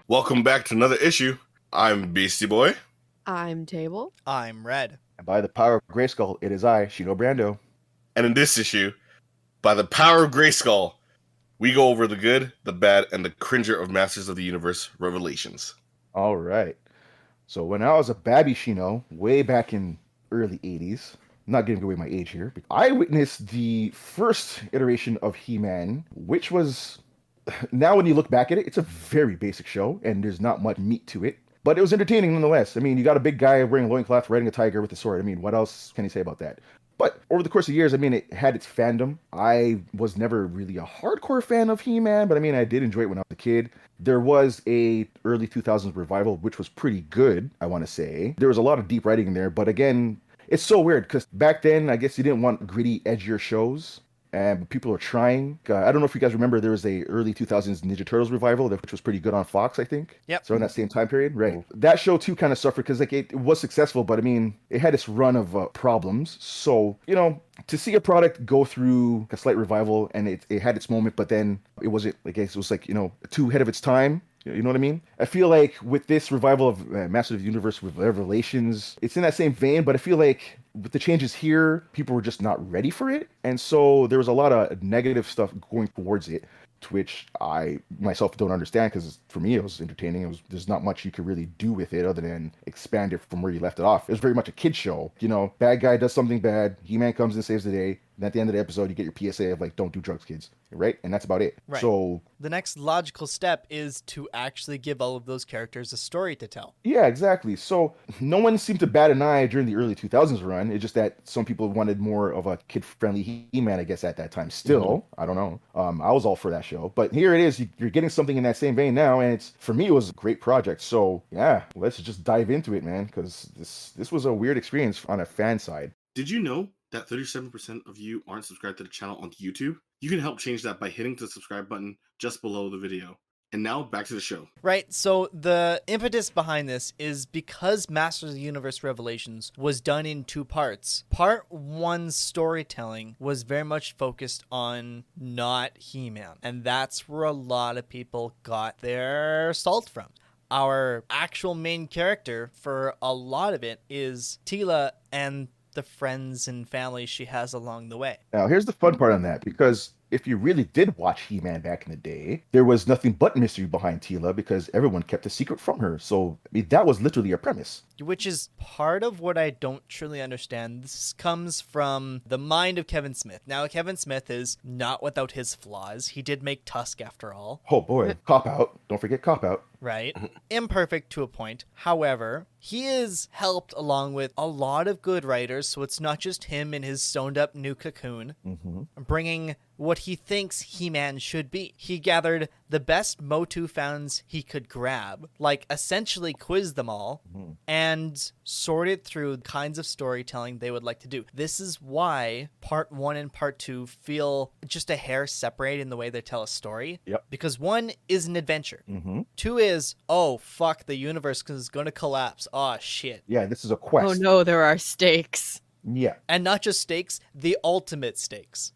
Welcome back to another issue. I'm Beastie Boy. I'm Table. I'm Red. And by the power of Grayskull, it is I, Shino Brando. And in this issue, by the power of Grayskull, we go over the good, the bad, and the cringer of Masters of the Universe Revelations. All right. So when I was a babby Shino, way back in early 80s, not giving away my age here, I witnessed the first iteration of He-Man, which was, now when you look back at it, it's a very basic show, and there's not much meat to it. But it was entertaining nonetheless. I mean, you got a big guy wearing a loincloth riding a tiger with a sword. I mean, what else can you say about that? But over the course of years, I mean, it had its fandom. I was never really a hardcore fan of He-Man, but I mean, I did enjoy it when I was a kid. There was a early 2000s revival, which was pretty good, I want to say. There was a lot of deep writing in there, but again, it's so weird because back then, I guess you didn't want gritty, edgier shows. And people are trying. I don't know if you guys remember, there was a early 2000s Ninja Turtles revival, which was pretty good on Fox, I think. Yep. So in that same time period, right? That show too kind of suffered because like it was successful, but I mean, it had its run of problems. So to see a product go through a slight revival and it had its moment, but then it wasn't. I guess it was like too ahead of its time. You know what I mean? I feel like with this revival of Masters of the Universe with Revelations, it's in that same vein, but I feel like with the changes here, people were just not ready for it. And so there was a lot of negative stuff going towards it, to which I myself don't understand because for me it was entertaining. There's not much you could really do with it other than expand it from where you left it off. It was very much a kid show. Bad guy does something bad, He-Man comes and saves the day. And at the end of the episode, you get your PSA of like, don't do drugs, kids. Right? And that's about it. Right. So the next logical step is to actually give all of those characters a story to tell. Yeah, exactly. So no one seemed to bat an eye during the early 2000s run. It's just that some people wanted more of a kid-friendly He-Man, I guess, at that time. Still, I don't know. I was all for that show. But here it is. You're getting something in that same vein now. And for me, it was a great project. So yeah, let's just dive into it, man. Because this was a weird experience on a fan side. Did you know that 37% of you aren't subscribed to the channel on YouTube? You can help change that by hitting the subscribe button just below the video. And now back to the show. Right, so the impetus behind this is because Masters of the Universe Revelations was done in two parts. Part 1's storytelling was very much focused on not He-Man, and that's where a lot of people got their salt from. Our actual main character for a lot of it is Teela and the friends and family she has along the way. Now, here's the fun part on that, because if you really did watch He-Man back in the day, there was nothing but mystery behind Teela because everyone kept a secret from her. So, I mean, that was literally a premise. Which is part of what I don't truly understand. This comes from the mind of Kevin Smith. Now, Kevin Smith is not without his flaws. He did make Tusk after all. Oh boy, Cop Out. Don't forget Cop Out. Right? Imperfect to a point. However, he is helped along with a lot of good writers, so it's not just him in his stoned up new cocoon, bringing what he thinks He-Man should be. He gathered the best MotU fans he could grab, like essentially quizzed them all, and sorted through the kinds of storytelling they would like to do. This is why part 1 and part 2 feel just a hair separated in the way they tell a story. Yep. Because 1 is an adventure. 2 is, oh, fuck, the universe is going to collapse. Oh, shit. Yeah, this is a quest. Oh no, there are stakes. Yeah. And not just stakes, the ultimate stakes.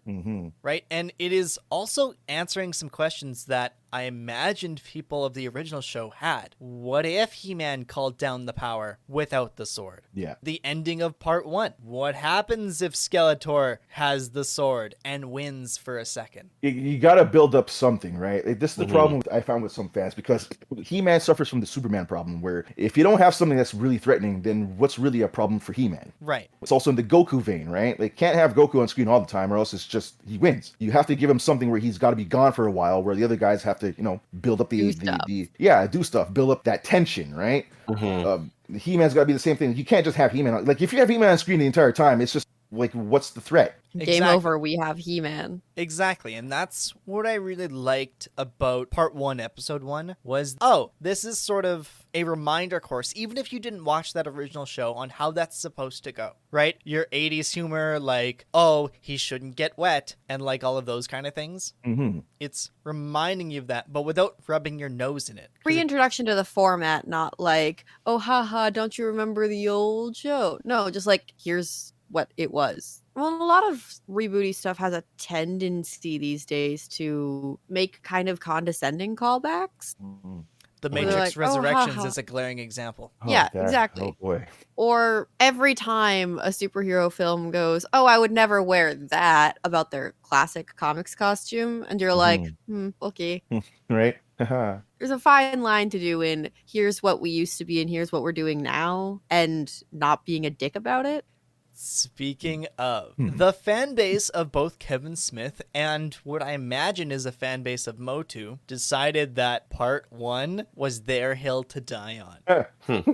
Right? And it is also answering some questions that I imagined people of the original show had. What if He-Man called down the power without the sword? Yeah. The ending of part 1. What happens if Skeletor has the sword and wins for a second? You got to build up something, right? This is the problem I found with some fans, because He-Man suffers from the Superman problem, where if you don't have something that's really threatening, then what's really a problem for He-Man? Right. It's also in the Goku vein, right? They can't have Goku on screen all the time, or else it's just he wins. You have to give him something where he's got to be gone for a while, where the other guys have to, build up do stuff, build up that tension, right? He-Man's got to be the same thing. You can't just have He-Man. Like, if you have He-Man on screen the entire time, it's just like, what's the threat? Game over, we have He-Man. Exactly, and that's what I really liked about part 1, episode 1, was, this is sort of a reminder course, even if you didn't watch that original show, on how that's supposed to go, right? Your 80s humor, like, he shouldn't get wet, and like all of those kind of things. It's reminding you of that, but without rubbing your nose in it. Reintroduction to the format, not like, oh, haha, don't you remember the old show? No, just like, here's what it was. Well, a lot of rebooty stuff has a tendency these days to make kind of condescending callbacks. The they're Matrix like, "Oh, Resurrections haha." is a glaring example. Oh, Yeah, that- exactly. Oh boy. Or every time a superhero film goes, "Oh, I would never wear that," about their classic comics costume, and you're like, okay. Right? There's a fine line to do in here's what we used to be and here's what we're doing now, and not being a dick about it. Speaking of, the fan base of both Kevin Smith and what I imagine is a fan base of MotU decided that part 1 was their hill to die on.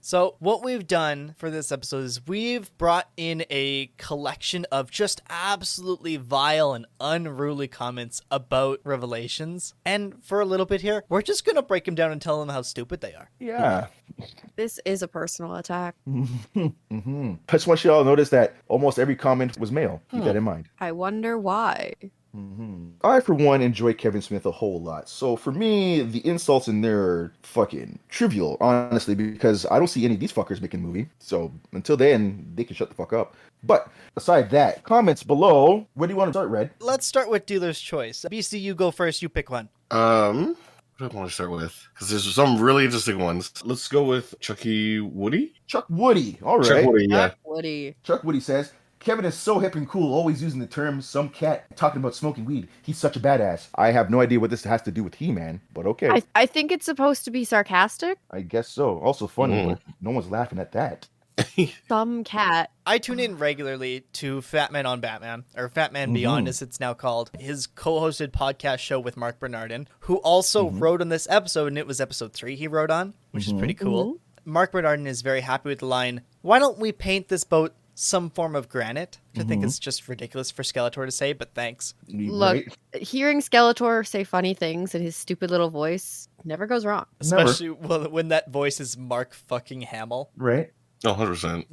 So what we've done for this episode is we've brought in a collection of just absolutely vile and unruly comments about Revelations. And for a little bit here, we're just going to break them down and tell them how stupid they are. Yeah. This is a personal attack. I just want you all to notice that almost every comment was male. Keep that in mind. I wonder why. I, for one, enjoy Kevin Smith a whole lot. So for me, the insults in there are fucking trivial, honestly, because I don't see any of these fuckers making a movie. So until then, they can shut the fuck up. But aside that, comments below. Where do you want to start, Red? Let's start with dealer's choice. BC, you go first. You pick one. What do I want to start with? Because there's some really interesting ones. Let's go with Chucky Woody. Chuck Woody. All right. Chuck Woody, yeah. Woody. Chuck Woody says, Kevin is so hip and cool, always using the term some cat talking about smoking weed. He's such a badass. I have no idea what this has to do with He-Man, but okay. I think it's supposed to be sarcastic. I guess so. Also funny, but no one's laughing at that. Some cat. I tune in regularly to Fat Man on Batman, or Fat Man Beyond as it's now called, his co-hosted podcast show with Mark Bernardin, who also wrote on this episode, and it was episode 3 he wrote on, which is pretty cool. Mark Bernardin is very happy with the line, "Why don't we paint this boat some form of granite?" Which I think is just ridiculous for Skeletor to say, but thanks. Look, hearing Skeletor say funny things in his stupid little voice never goes wrong. Especially when that voice is Mark fucking Hamill. Right? Oh, 100%.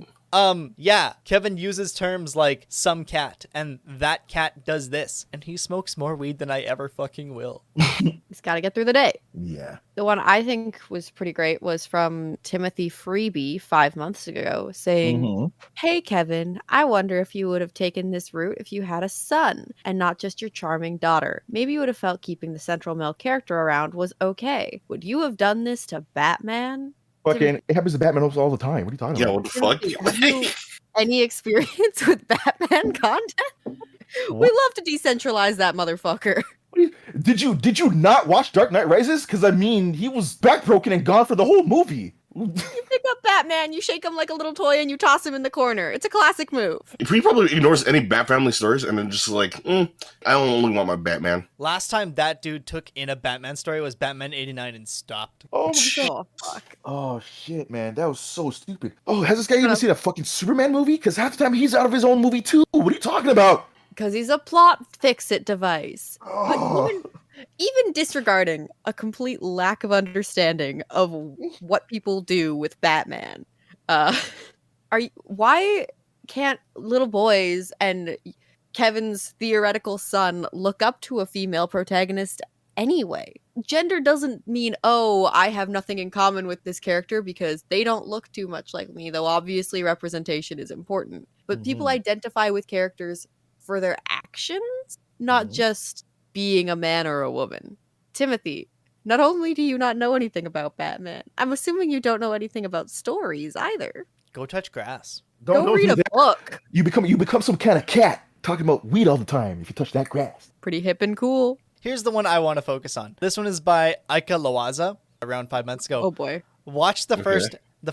Yeah, Kevin uses terms like some cat and that cat does this, and he smokes more weed than I ever fucking will. He's got to get through the day. Yeah. The one I think was pretty great was from Timothy Freebie 5 months ago saying, "Hey, Kevin, I wonder if you would have taken this route if you had a son and not just your charming daughter. Maybe you would have felt keeping the central male character around was okay. Would you have done this to Batman?" Fucking, it happens to Batman all the time. What are you talking Yeah, about? what the fuck? Timothy, have you any experience with Batman content? We love to decentralize that motherfucker. Did you not watch Dark Knight Rises? Because I mean, he was backbroken and gone for the whole movie. You pick up Batman, you shake him like a little toy, and you toss him in the corner. It's a classic move. He probably ignores any Bat Family stories and then just like, I don't only want my Batman. Last time that dude took in a Batman story was Batman 89 and stopped. Oh my god. Oh, fuck. Oh shit, man, that was so stupid. Oh, has this guy even seen a fucking Superman movie? Because half the time he's out of his own movie too. What are you talking about? Because he's a plot fix-it device. Oh. But even disregarding a complete lack of understanding of what people do with Batman, why can't little boys and Kevin's theoretical son look up to a female protagonist anyway? Gender doesn't mean, oh, I have nothing in common with this character because they don't look too much like me, though obviously representation is important. But people identify with characters for their actions, not just being a man or a woman. Timothy, not only do you not know anything about Batman, I'm assuming you don't know anything about stories either. Go touch grass. Go read a book. You become some kind of cat talking about weed all the time if you touch that grass. Pretty hip and cool. Here's the one I want to focus on. This one is by Aika Lawaza, around 5 months ago. Oh boy. Watched the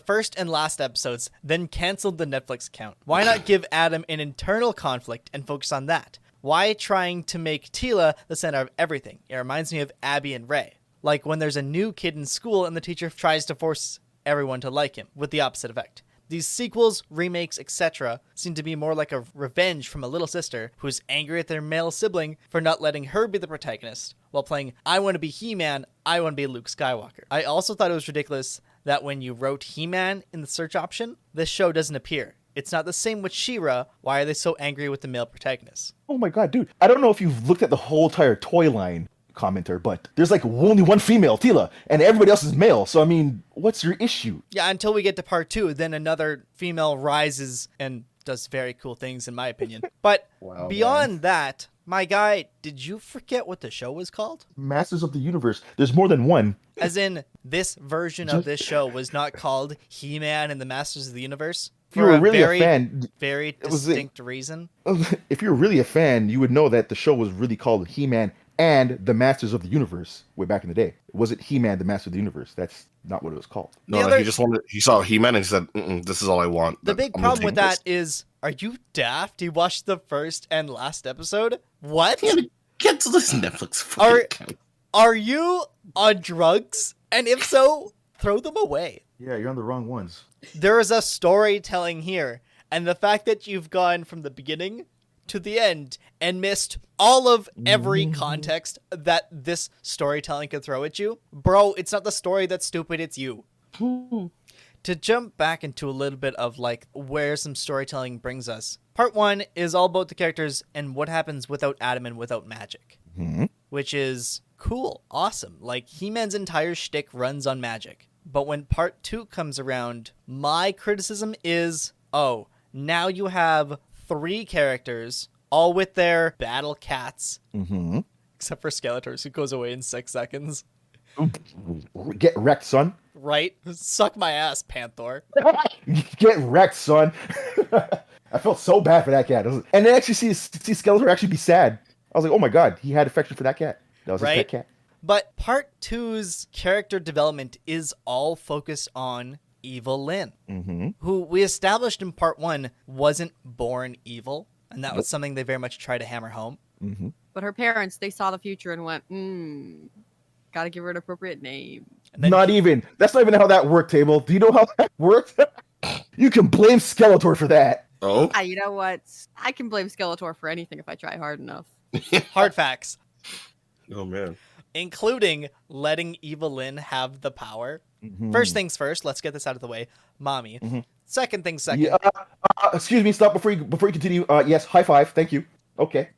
first and last episodes, then canceled the Netflix account. Why not give Adam an internal conflict and focus on that? Why trying to make Tila the center of everything? It reminds me of Abby and Ray. Like when there's a new kid in school and the teacher tries to force everyone to like him, with the opposite effect. These sequels, remakes, etc. seem to be more like a revenge from a little sister who's angry at their male sibling for not letting her be the protagonist, while playing I want to be He-Man, I want to be Luke Skywalker. I also thought it was ridiculous that when you wrote He-Man in the search option, this show doesn't appear. It's not the same with She-Ra. Why are they so angry with the male protagonist? Oh my god, dude. I don't know if you've looked at the whole entire toy line, commenter, but there's like only one female, Tila, and everybody else is male. So I mean, what's your issue? Yeah, until we get to part 2, then another female rises and does very cool things in my opinion. But beyond that, My guy, did you forget what the show was called? Masters of the Universe. There's more than one. As in, this version of this show was not called He-Man and the Masters of the Universe? If you were really a fan, very distinct reason. If you were really a fan, you would know that the show was really called He-Man and the Masters of the Universe way back in the day. It wasn't He-Man, the Master of the Universe. That's not what it was called. No, he saw He-Man and he said, this is all I want. The big problem with that is, are you daft? He watched the first and last episode? What? Get to this Netflix fucking account. Are you on drugs? And if so, throw them away. Yeah, you're on the wrong ones. There is a storytelling here, and the fact that you've gone from the beginning to the end and missed all of every context that this storytelling could throw at you, bro, it's not the story that's stupid, it's you. To jump back into a little bit of like where some storytelling brings us, part 1 is all about the characters and what happens without Adam and without magic, which is cool, awesome. Like, He-Man's entire shtick runs on magic. But when part 2 comes around, my criticism is, oh, now you have 3 characters, all with their battle cats, except for Skeletor, who goes away in 6 seconds. Get wrecked, son. Right? Suck my ass, Panther. Get wrecked, son. I felt so bad for that cat. And then actually see Skeletor actually be sad. I was like, oh my god, he had affection for that cat. That was his pet cat. But part 2's character development is all focused on Evil Lyn, who we established in part 1 wasn't born evil, and that was something they very much try to hammer home. But her parents, they saw the future and went, gotta give her an appropriate name. That's not even how that worked, Table. Do you know how that worked? You can blame Skeletor for that. Oh? You know what? I can blame Skeletor for anything if I try hard enough. Hard facts. Oh, man. Including letting Evil Lyn have the power. First things first, let's get this out of the way. Mommy. Second things second. Yeah, excuse me, stop before you continue. Yes, high five. Thank you. Okay.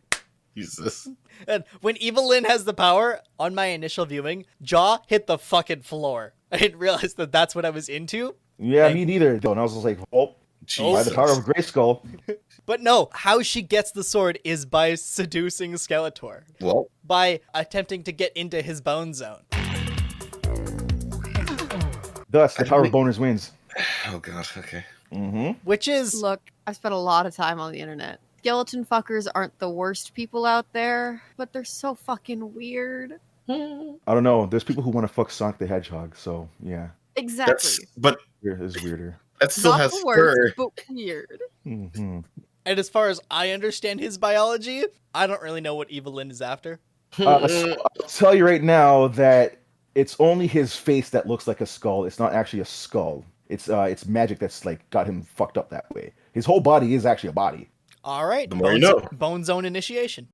Jesus. And when Evil Lyn has the power, on my initial viewing, jaw hit the fucking floor. I didn't realize that that's what I was into. Yeah, me neither. And I was just like, by the power of Grayskull. But no, how she gets the sword is by seducing Skeletor. Well, by attempting to get into his bone zone. Thus, the power of boners wins. Oh god, okay. Which is... Look, I spent a lot of time on the internet. Skeleton fuckers aren't the worst people out there, but they're so fucking weird. I don't know. There's people who want to fuck Sonic the Hedgehog, so yeah. Exactly. But it's weirder. That still Not has the worst, fur. but weird. And as far as I understand his biology, I don't really know what Evil Lyn is after. So I'll tell you right now that it's only his face that looks like a skull. It's not actually a skull. It's magic that's like got him fucked up that way. His whole body is actually a body. All right. The more you know. Bone zone initiation.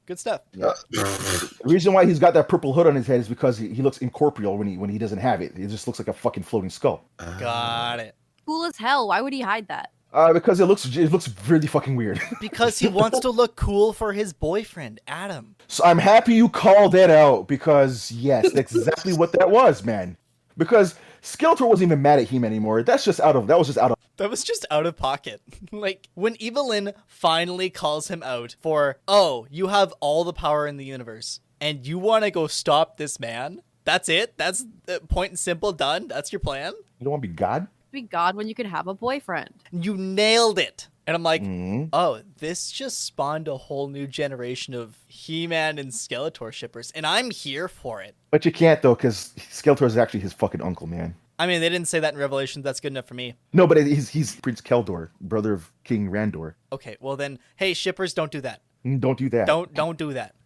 Good stuff. The reason why he's got that purple hood on his head is because he looks incorporeal when he doesn't have it. It just looks like a fucking floating skull. Got it. Cool as hell. Why would he hide that? Because it looks really fucking weird. Because he wants to look cool for his boyfriend, Adam. So I'm happy you called that out because yes, that's exactly what that was, man. Because Skeletor wasn't even mad at him anymore. That was just out of pocket. Like, when Evil Lyn finally calls him out for, oh, you have all the power in the universe, and you want to go stop this man? That's it? That's point and simple, done? That's your plan? You don't want to be God? Be God when you can have a boyfriend. You nailed it. And I'm like, oh, this just spawned a whole new generation of He-Man and Skeletor shippers, and I'm here for it. But you can't, though, because Skeletor is actually his fucking uncle, man. I mean, they didn't say that in Revelation. That's good enough for me. No, but he's Prince Keldor, brother of King Randor. Okay, well then, hey, shippers, don't do that. Don't do that. Don't do that.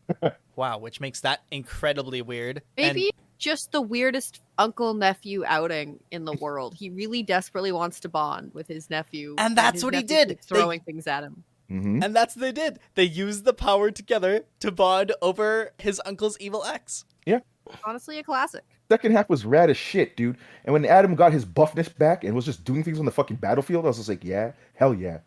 Wow, which makes that incredibly weird. Maybe just the weirdest uncle-nephew outing in the world. He really desperately wants to bond with his nephew. And that's what he did. Throwing things at him. And that's what they did. They used the power together to bond over his uncle's evil ex. Yeah. Honestly, a classic. Second half was rad as shit, dude. And when Adam got his buffness back and was just doing things on the fucking battlefield, I was just like, yeah, hell yeah.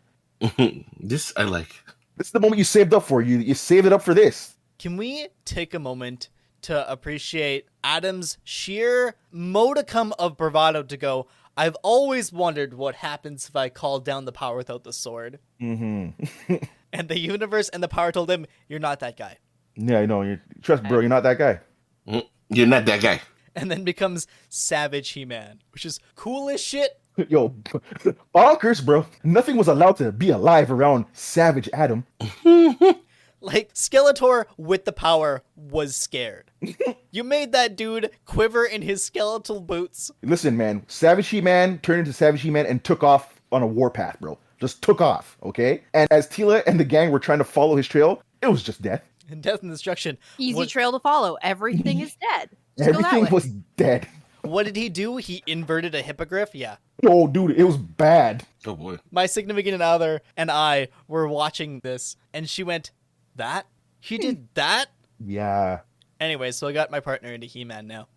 This I like. This is the moment you saved up for. You saved it up for this. Can we take a moment to appreciate Adam's sheer modicum of bravado to go, I've always wondered what happens if I call down the power without the sword. Mm-hmm. And the universe and the power told him, you're not that guy. Yeah, trust, bro, you're not that guy. You're not that guy. And then becomes Savage He-Man, which is cool as shit. Yo, bonkers, bro. Nothing was allowed to be alive around Savage Adam. Like, Skeletor with the power was scared. You made that dude quiver in his skeletal boots. Listen, man, Savage He-Man turned into Savage He-Man and took off on a warpath, bro. Just took off, okay? And as Tila and the gang were trying to follow his trail, it was just death. And death and destruction. Easy trail to follow. Everything is dead. Just go that Everything way. was dead. What did he do? He inverted a hippogriff? Yeah. Oh, dude, it was bad. Oh boy. My significant other and I were watching this, and she went, that? He did that? Yeah, Anyway, so I got my partner into He-Man now.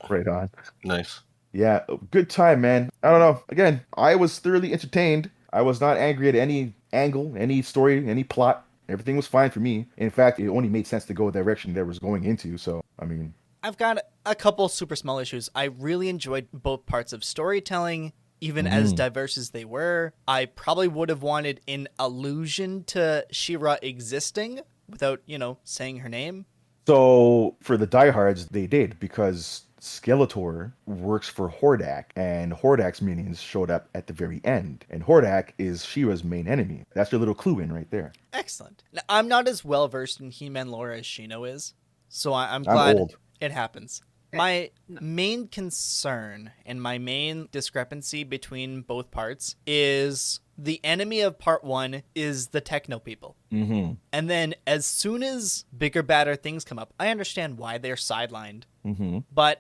right on. Nice. Yeah, good time, man. I don't know. Again, I was thoroughly entertained. I was not angry at any angle, any story, any plot. Everything was fine for me. In fact, it only made sense to go the direction that was going into. So, I mean, I've got a couple super small issues. I really enjoyed both parts of storytelling, even as diverse as they were. I probably would have wanted an allusion to She-Ra existing without, saying her name. so for the diehards, they did because Skeletor works for Hordak, and Hordak's minions showed up at the very end. And Hordak is She-Ra's main enemy. That's your little clue in right there. Excellent. Now, I'm not as well versed in He-Man lore as Shino is, so I'm I'm glad old. it happens. My main concern and my main discrepancy between both parts is the enemy of part 1 is the techno people. Mm-hmm. And then as soon as bigger, badder things come up, I understand why they're sidelined. Mm-hmm.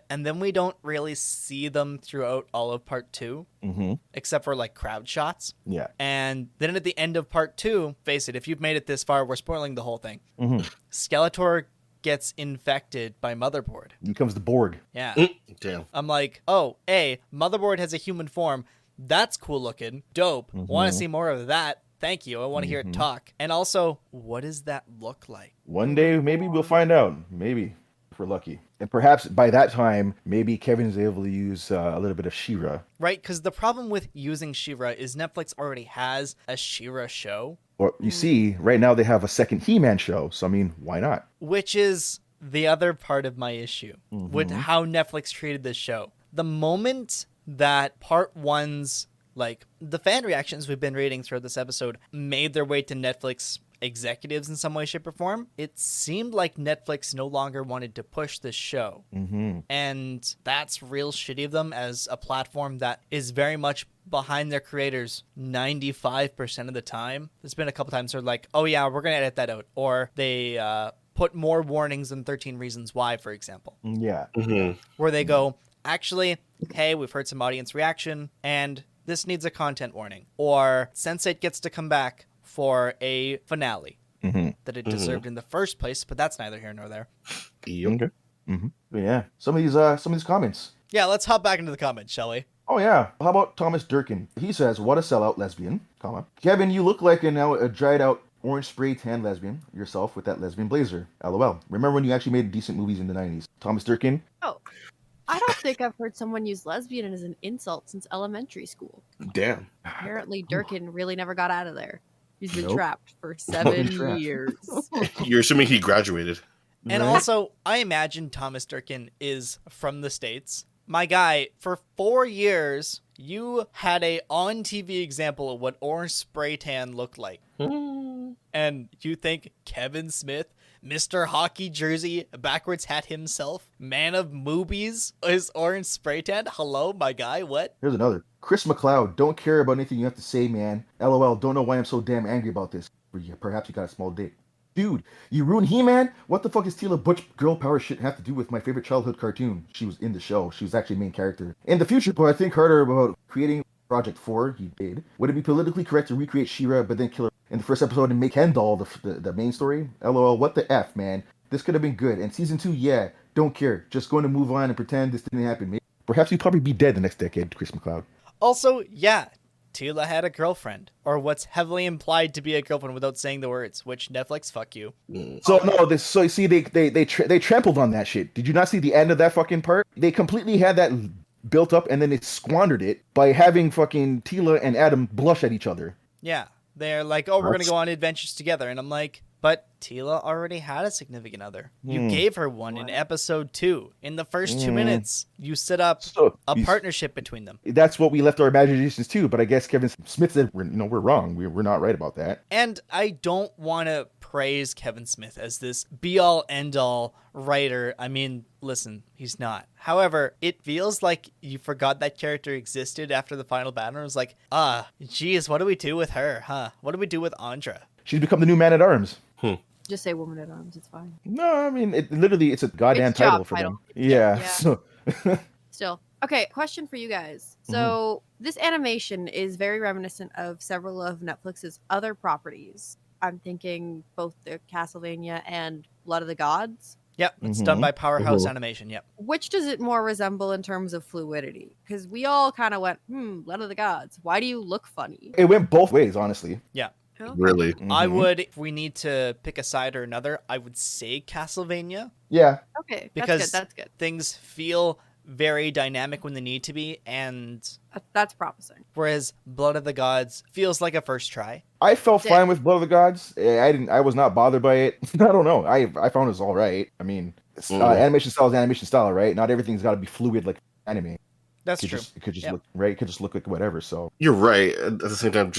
And then we don't really see them throughout all of part 2, Mm-hmm. except for like crowd shots. Yeah. And then at the end of part 2, face it, if you've made it this far, we're spoiling the whole thing. Mm-hmm. Skeletor gets infected by Motherboard. Here comes the Borg. Yeah. Damn. I'm like, oh, Motherboard has a human form. That's cool looking. Dope. Want to see more of that. Thank you. I want to hear it talk. And also, what does that look like? One day, maybe we'll find out. Maybe, if we're lucky. And perhaps by that time, maybe Kevin's able to use a little bit of She-Ra. Right? Because the problem with using She-Ra is Netflix already has a She-Ra show, Or you see, right now they have a second He-Man show. So, I mean, why not? which is the other part of my issue with how Netflix treated this show. The moment that part 1's, like, the fan reactions we've been reading throughout this episode made their way to Netflix executives in some way, shape, or form, it seemed like Netflix no longer wanted to push this show. Mm-hmm. And that's real shitty of them as a platform that is very much behind their creators 95% of the time. There's been a couple times they're like, oh yeah, we're going to edit that out. Or they put more warnings than 13 Reasons Why, for example. Yeah. Mm-hmm. Where they go, actually, hey, we've heard some audience reaction and this needs a content warning. Or Sense8 gets to come back for a finale Mm-hmm. that it deserved in the first place, but that's neither here nor there. Yep. Okay. Mm-hmm. But yeah. Some of these comments. Yeah, let's hop back into the comments, shall we? Oh yeah. How about Thomas Durkin? He says, "What a sellout lesbian, comma. Kevin, you look like a dried out orange spray tan lesbian yourself with that lesbian blazer. LOL. Remember when you actually made decent movies in the 90s?" Thomas Durkin. Oh, I don't think I've heard someone use lesbian as an insult since elementary school. Damn. Apparently, Durkin really never got out of there. He's been Nope. trapped for He's 7 trapped. years. You're assuming he graduated. And Right? also, I imagine Thomas Durkin is from the States. My guy, for 4 years, you had a on-TV example of what orange spray tan looked like. And you think Kevin Smith, Mr. Hockey Jersey, backwards hat himself, man of movies, is orange spray tan? Hello, my guy, what? Here's another. Chris McLeod. Don't care about anything you have to say, man. LOL. Don't know why I'm so damn angry about this. Perhaps you got a small dick. Dude, you ruined He-Man? What the fuck does Tila Butch girl power shit have to do with my favorite childhood cartoon? She was in the show. She was actually main character. In the future, but I think harder about creating Project 4. He did. Would it be politically correct to recreate She-Ra but then kill her in the first episode and make Ken Doll the main story? LOL. What the F, man? This could have been good. And season 2, yeah. Don't care. Just going to move on and pretend this didn't happen. Maybe. Perhaps you'd probably be dead the next decade, Chris McLeod. Also, yeah, Tila had a girlfriend, or what's heavily implied to be a girlfriend without saying the words, which Netflix, fuck you. So no, so you see, they trampled on that shit. Did you not see the end of that fucking part? They completely had that built up and then they squandered it by having fucking Tila and Adam blush at each other. Yeah. They're like, oh, we're going to go on adventures together. And I'm like, but Tila already had a significant other. You gave her one in episode 2. In the first 2 minutes, you set up a partnership between them. That's what we left our imaginations to, but I guess Kevin Smith said, we're wrong. We're not right about that. And I don't want to praise Kevin Smith as this be-all, end-all writer. I mean, listen, he's not. However, it feels like you forgot that character existed after the final battle. It was like, geez, what do we do with her, huh? What do we do with Andra? She's become the new Man-at-Arms. Just say woman at arms. It's fine. No, I mean, it's a goddamn It's title job for title. them. Yeah. Yeah. So, Still. Okay, question for you guys. So this animation is very reminiscent of several of Netflix's other properties. I'm thinking both the Castlevania and Blood of the Gods. Yep, it's done by Powerhouse Animation, yep. Which does it more resemble in terms of fluidity? Because we all kind of went, Blood of the Gods. Why do you look funny? it went both ways, honestly. Yeah. Okay. Really? I would, if we need to pick a side or another, I would say Castlevania. Yeah. Okay, Because that's good. things feel very dynamic when they need to be, and That's promising. whereas Blood of the Gods feels like a first try. I felt fine with Blood of the Gods. I was not bothered by it. I don't know. I found it was all right. I mean, animation style is animation style, right? Not everything's got to be fluid like anime. That's It true. could just look right. It could just look like whatever. So You're right. At the same time,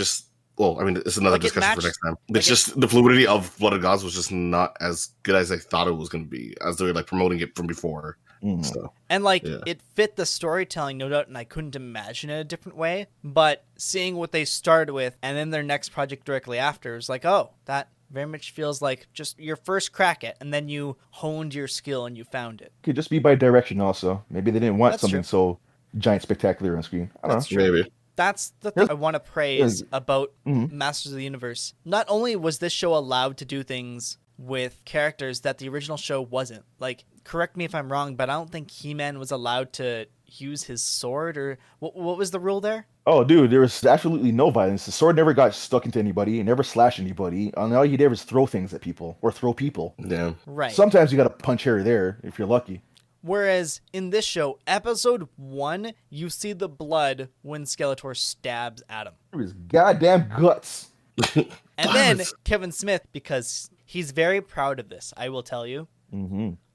well, I mean, it's another Like, it discussion matched- for next time. like It's just the fluidity of Blood of Gods was just not as good as I thought it was going to be, as they were like promoting it from before. So And like Yeah. it fit the storytelling, no doubt, and I couldn't imagine it a different way. But seeing what they started with and then their next project directly after was like, oh, that very much feels like just your first crack at, and then you honed your skill and you found it. could just be by direction. Also, maybe they didn't want That's something true. so giant, spectacular on screen. I don't That's know. true. maybe. That's the thing I want to praise about Mhm. Masters of the Universe. Not only was this show allowed to do things with characters that the original show wasn't. Like, correct me if I'm wrong, but I don't think He-Man was allowed to use his sword, or what was the rule there? Oh, dude, there was absolutely no violence. The sword never got stuck into anybody. It never slashed anybody. And all you did was throw things at people or throw people. Yeah. Right. Sometimes you got to punch here or there if you're lucky. Whereas in this show, episode 1, you see the blood when Skeletor stabs Adam. It was goddamn guts. And then Kevin Smith, because he's very proud of this, I will tell you,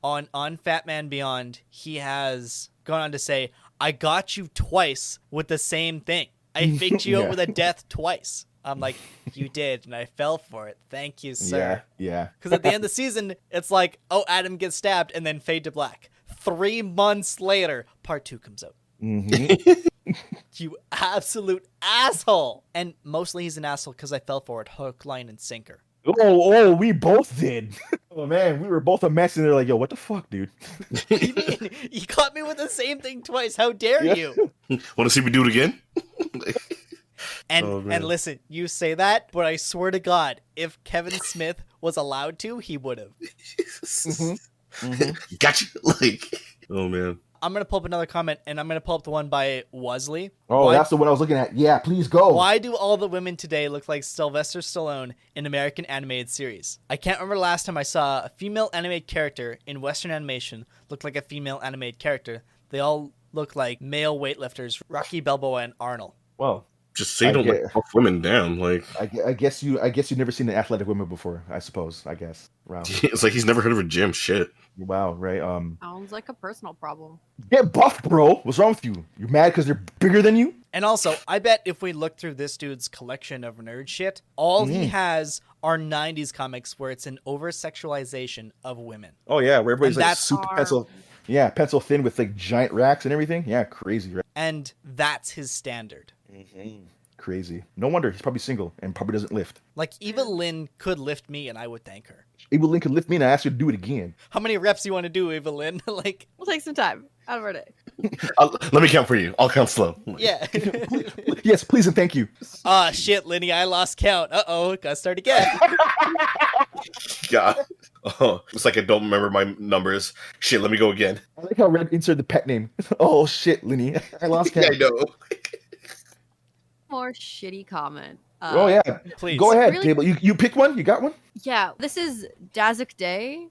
on Fat Man Beyond, he has gone on to say, I got you twice with the same thing. I faked you out with a death twice. I'm like, you did, and I fell for it. Thank you, sir. Yeah. Because at the end of the season, it's like, oh, Adam gets stabbed, and then fade to black. 3 months later, part 2 comes out. You absolute asshole. And mostly he's an asshole because I fell for it, hook, line, and sinker. Oh, we both did. Oh, man, we were both a mess, and they're like, yo, what the fuck, dude? What do you mean? You caught me with the same thing twice. How dare you? Want to see me do it again? And Oh, man. and listen, you say that, but I swear to God, if Kevin Smith was allowed to, he would have. Gotcha. Like, oh man. I'm going to pull up another comment, and I'm going to pull up the one by Wesley. Oh, that's the one I was looking at. Yeah, please go. Why do all the women today look like Sylvester Stallone in American animated series? I can't remember the last time I saw a female animated character in Western animation look like a female animated character. They all look like male weightlifters, Rocky Balboa and Arnold. Well, Just say you don't like tough women down. Like, I guess you've never seen an athletic woman before, I suppose. I guess. Wow. it's like he's never heard of a gym. Shit. Wow, right. Sounds like a personal problem. Get buffed, bro. What's wrong with you? You mad because they're bigger than you? And also, I bet if we look through this dude's collection of nerd shit, all he has are 90s comics where it's an over-sexualization of women. Oh yeah, where everybody's And like that's super pencil. Yeah, pencil thin with like giant racks and everything. Yeah, crazy, right? And that's his standard. Crazy. No wonder he's probably single and probably doesn't lift. Like, Eva Lynn could lift me and I would thank her. Abel Lynn could lift me and I asked her to do it again. How many reps you want to do, Eva Lynn? Like, We'll take some time out of our day. Let me count for you. I'll count slow. yeah. Yes, please and thank you. Ah, shit, Linny, I lost count. Uh-oh, gotta start again. God. Oh, it's like I don't remember my numbers. Shit, let me go again. I like how Red inserted the pet name. Oh shit, Linny. I lost count. Yeah, I know. More shitty comment. Oh yeah. Please. Go ahead, Really? Table. You pick one? You got one? Yeah, this is Dazik Day.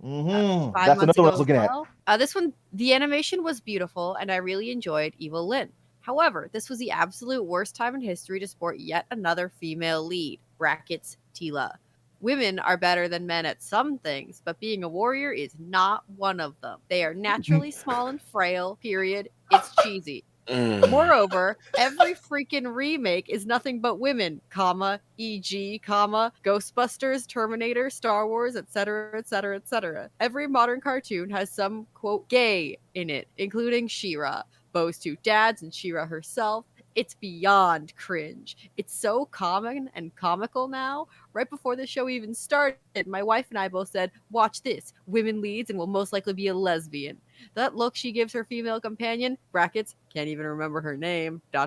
Mm-hmm. 5 That's months another one I ago was as looking at. well. This one, the animation was beautiful, and I really enjoyed Evil Lynn. However, this was the absolute worst time in history to sport yet another female lead. Brackets Tila. Women are better than men at some things, but being a warrior is not one of them. They are naturally small and frail, period. It's cheesy. Moreover, every freaking remake is nothing but women, comma, e.g., comma, Ghostbusters, Terminator, Star Wars, etc., etc., etc. Every modern cartoon has some, quote, gay in it, including She-Ra, Bo's two dads, and She-Ra herself. It's beyond cringe. It's so common and comical now. Right before the show even started, my wife and I both said, watch this. Women leads and will most likely be a lesbian. That look she gives her female companion, brackets, can't even remember her name, ... We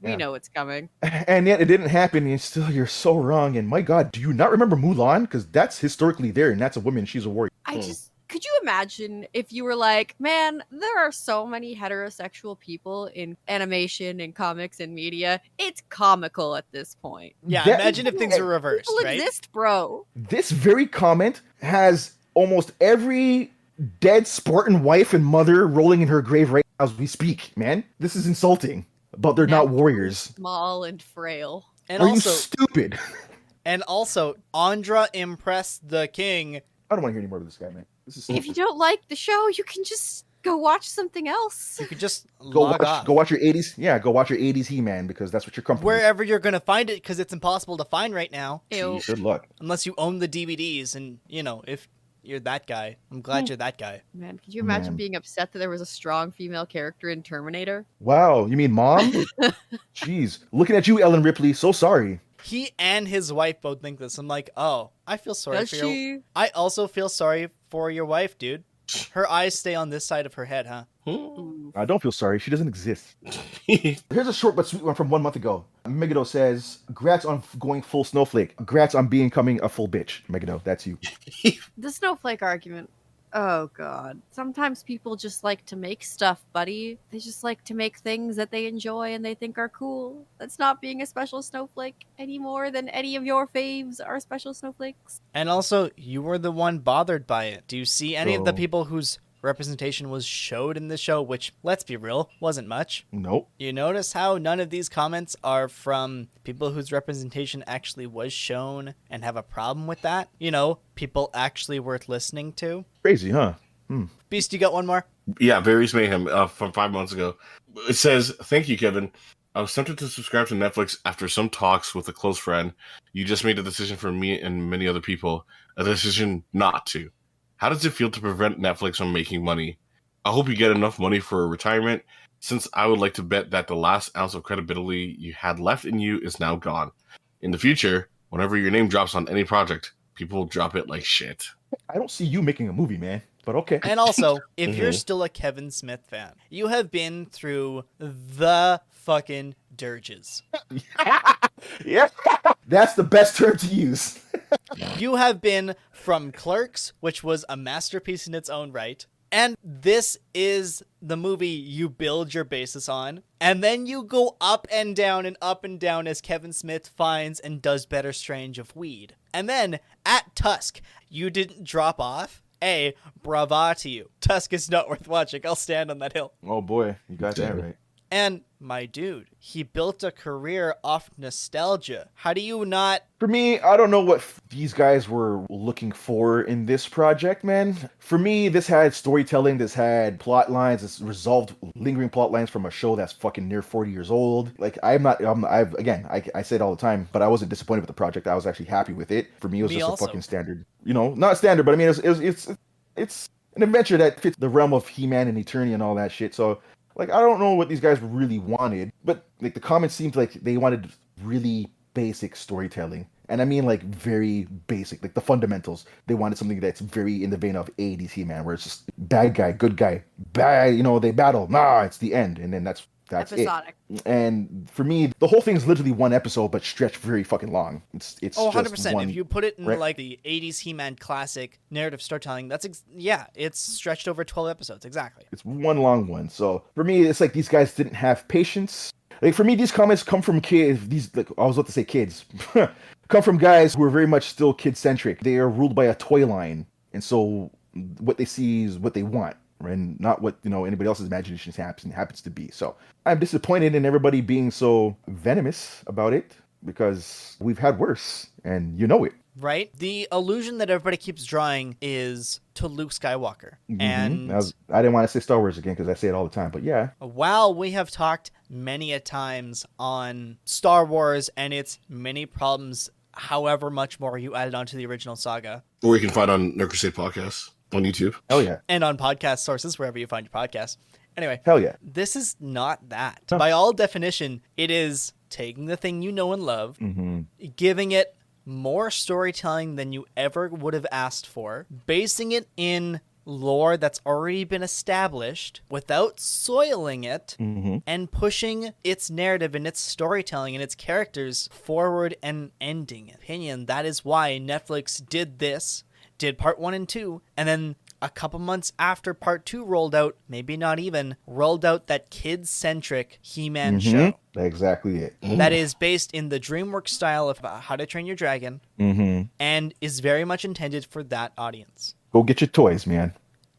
Yeah. know it's coming. And yet it didn't happen, and still you're so wrong. And my God, do you not remember Mulan? Because that's historically there, and that's a woman. She's a warrior. Could you imagine if you were like, man, there are so many heterosexual people in animation and comics and media. It's comical at this point. Yeah, That- imagine if things were reversed, People right? exist, bro. This very comment has almost every dead Spartan wife and mother rolling in her grave right now as we speak, man. This is insulting. But they're not warriors. Small and frail. And Are also, you stupid? Andra impressed the king. I don't want to hear any more of this guy, man. This is If you don't like the show, you can just go watch something else. You could just go log off. watch your 80s. Yeah, go watch your 80s He-Man because that's what you're comfortable with. Wherever you're going to find it, because it's impossible to find right now. Ew. Jeez, good luck. Unless you own the DVDs, and, if you're that guy. I'm glad you're that guy. Man, could you imagine Man. being upset that there was a strong female character in Terminator? Wow, you mean mom? Jeez. Looking at you, Ellen Ripley, so sorry. He and his wife both think this. I'm like, oh, I feel sorry Does for you. she? I also feel sorry for your wife, dude. Her eyes stay on this side of her head, huh? Ooh. I don't feel sorry. She doesn't exist. Here's a short but sweet one from 1 month ago. Megado says, "Grats on going full snowflake. Grats on becoming a full bitch." Megado, that's you. The snowflake argument. Oh god. Sometimes people just like to make stuff, buddy. They just like to make things that they enjoy and they think are cool. That's not being a special snowflake any more than any of your faves are special snowflakes. And also, you were the one bothered by it. Do you see any of the So- people whose representation was showed in the show, which, let's be real, wasn't much? Nope. You notice how none of these comments are from people whose representation actually was shown and have a problem with that? People actually worth listening to? Crazy, huh? Beast, you got one more? Yeah, Various Mayhem from 5 months ago. It says, "Thank you, Kevin. I was tempted to subscribe to Netflix after some talks with a close friend. You just made a decision for me and many other people, a decision not to. How does it feel to prevent Netflix from making money? I hope you get enough money for a retirement, since I would like to bet that the last ounce of credibility you had left in you is now gone. In the future, whenever your name drops on any project, people will drop it like shit." I don't see you making a movie, man. But okay. And also, if you're Mhm. still a Kevin Smith fan, you have been through the fucking dirges. Yeah. That's the best term to use. You have been from Clerks, which was a masterpiece in its own right, and this is the movie you build your basis on, and then you go up and down as Kevin Smith finds and does better strange of weed. And then, at Tusk, you didn't drop off. Brava to you. Tusk is not worth watching. I'll stand on that hill. Oh boy, you got that right. And, my dude, he built a career off nostalgia. How do you not... For me, I don't know what these guys were looking for in this project, man. For me, this had storytelling, this had plot lines, this resolved lingering plot lines from a show that's fucking near 40 years old. Like, I say it all the time, but I wasn't disappointed with the project. I was actually happy with it. For me, it was just also. a fucking standard, not standard, but I mean, it's an adventure that fits the realm of He-Man and Eternia and all that shit. So, like, I don't know what these guys really wanted, but like the comments seemed like they wanted really basic storytelling. And I mean like very basic, like the fundamentals. They wanted something that's very in the vein of 80s He-Man, where it's just bad guy, good guy, bad, they battle. Nah, it's the end. And then that's Episodic. it. And for me, the whole thing is literally one episode, but stretched very fucking long. It's 100%. just one, If you put it in right? like the 80s He-Man classic narrative storytelling, it's stretched over 12 episodes. Exactly. It's one long one. So for me, it's like these guys didn't have patience. Like for me, these comments come from kids. I was about to say kids, come from guys who are very much still kid centric. They are ruled by a toy line. and so what they see is what they want, and not what anybody else's imagination happens to be. So I'm disappointed in everybody being so venomous about it, because we've had worse, and you know it. Right? The illusion that everybody keeps drawing is to Luke Skywalker. And I didn't want to say Star Wars again because I say it all the time, but yeah. while we have talked many a times on Star Wars and its many problems, however much more you added onto the original saga. Or you can find on Nerd Crusade Podcast on YouTube. Hell yeah. And on podcast sources, wherever you find your podcast. Anyway. Hell yeah. This is not that. No. By all definition, it is taking the thing you know and love, giving it more storytelling than you ever would have asked for, basing it in lore that's already been established without soiling it, and pushing its narrative and its storytelling and its characters forward and ending it. Opinion, that is why Netflix did part 1 and 2, and then a couple months after part 2 rolled out, maybe not even, rolled out that kid-centric He-Man show. Exactly it. That is based in the DreamWorks style of How to Train Your Dragon, and is very much intended for that audience. Go get your toys, man.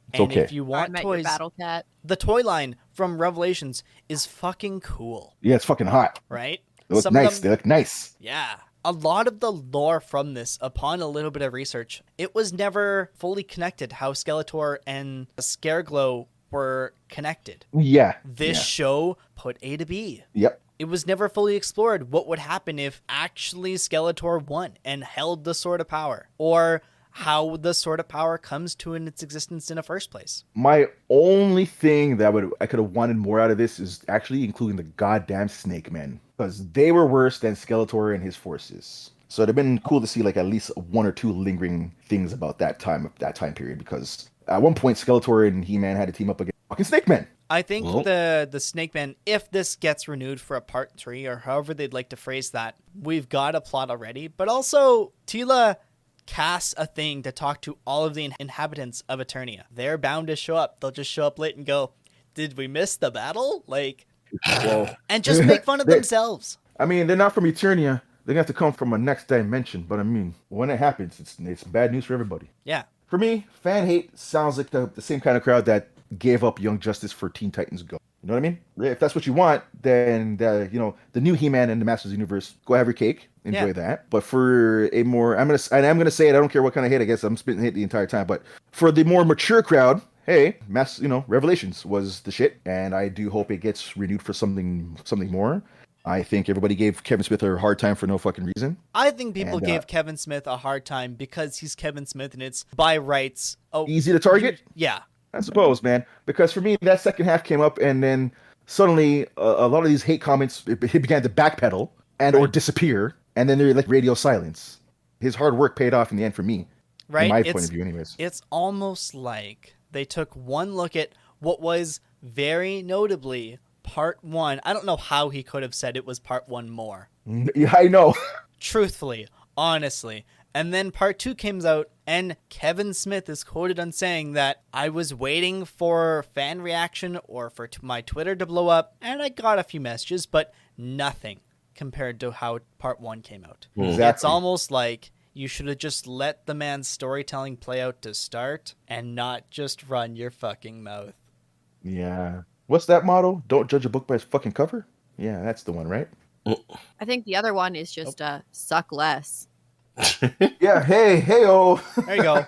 It's and okay. if you want toys, Battle Cat. the toy line from Revelations is fucking cool, Yeah, it's fucking hot. right? They look nice. They look nice. Yeah. A lot of the lore from this, upon a little bit of research, it was never fully connected how Skeletor and Scareglow were connected. Yeah. This show put A to B. Yep. It was never fully explored what would happen if actually Skeletor won and held the Sword of Power, or how the Sword of Power comes to in its existence in the first place. My only thing that I could have wanted more out of this is actually including the goddamn Snake Men, because they were worse than Skeletor and his forces. So it'd have been cool to see like at least 1 or 2 lingering things about that time period, because at one point Skeletor and He-Man had to team up against fucking Snake Men. I think the Snake Men, if this gets renewed for a part 3 or however they'd like to phrase that, we've got a plot already. But also, Tila casts a thing to talk to all of the inhabitants of Eternia. They're bound to show up. They'll just show up late and go, "Did we miss the battle?" And just make fun of themselves. I mean, they're not from Eternia. They're gonna have to come from a next dimension. But I mean, when it happens, it's bad news for everybody. Yeah. For me, fan hate sounds like the same kind of crowd that gave up Young Justice for Teen Titans Go. You know what I mean? If that's what you want, then the new He-Man and the Masters of the Universe, go have your cake, enjoy that. But for a more, I'm gonna say it. I don't care what kind of hate. I guess I'm spitting hate the entire time. But for the more mature crowd, hey, Revelations was the shit, and I do hope it gets renewed for something more. I think everybody gave Kevin Smith a hard time for no fucking reason. I think people gave Kevin Smith a hard time because he's Kevin Smith and it's by rights. Easy to target? Yeah. I suppose, man. Because for me, that second half came up, and then suddenly a lot of these hate comments it began to backpedal or disappear, and then they're like radio silence. His hard work paid off in the end for me, right? From my point of view, anyways. It's almost like they took one look at what was very notably part 1. I don't know how he could have said it was part 1 more. Yeah, I know. Truthfully, honestly. And then part 2 comes out, and Kevin Smith is quoted on saying that I was waiting for fan reaction or for my Twitter to blow up, and I got a few messages, but nothing compared to how part 1 came out. Exactly. It's almost like you should have just let the man's storytelling play out to start and not just run your fucking mouth. Yeah. What's that motto? Don't judge a book by its fucking cover? Yeah, that's the one, right? I think the other one is just suck less. Yeah, hey-oh. There you go.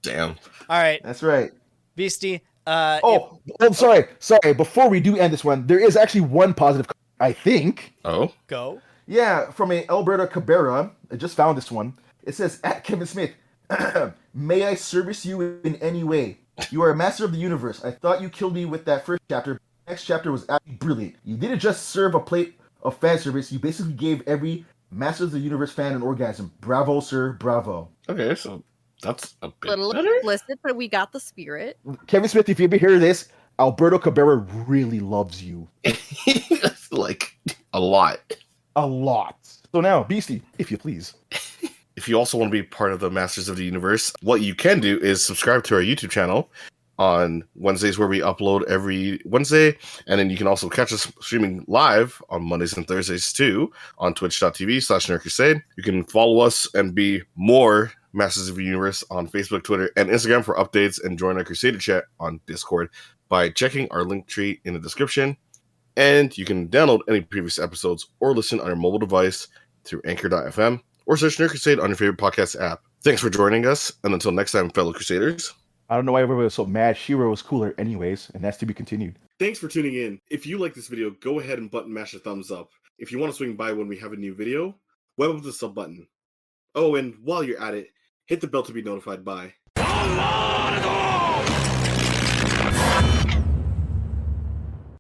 Damn. All right. That's right. Beastie. Sorry. Before we do end this one, there is actually one positive, I think. Oh? Go. Yeah, from a Alberta Cabrera. I just found this one. It says, at Kevin Smith, may I service you in any way? You are a master of the universe. I thought you killed me with that first chapter. The next chapter was absolutely brilliant. You didn't just serve a plate of fan service. You basically gave every Master of the Universe fan an orgasm. Bravo, sir. Bravo. Okay, so that's a bit Little better. explicit, but we got the spirit. Kevin Smith, if you ever hear this, Alberto Cabrera really loves you. Like, a lot. A lot. So now, Beastie, if you please. If you also want to be part of the Masters of the Universe, what you can do is subscribe to our YouTube channel on Wednesdays, where we upload every Wednesday. And then you can also catch us streaming live on Mondays and Thursdays too on twitch.tv/NerdCrusade. You can follow us and be more Masters of the Universe on Facebook, Twitter, and Instagram for updates, and join our Crusader chat on Discord by checking our link tree in the description. And you can download any previous episodes or listen on your mobile device through Anchor.fm or search Nerd Crusade on your favorite podcast app. Thanks for joining us, and until next time, fellow Crusaders. I don't know why everybody was so mad. Shiro was cooler anyways, and that's to be continued. Thanks for tuning in. If you like this video, go ahead and button mash a thumbs up. If you want to swing by when we have a new video, web up the sub button. Oh, and while you're at it, hit the bell to be notified by...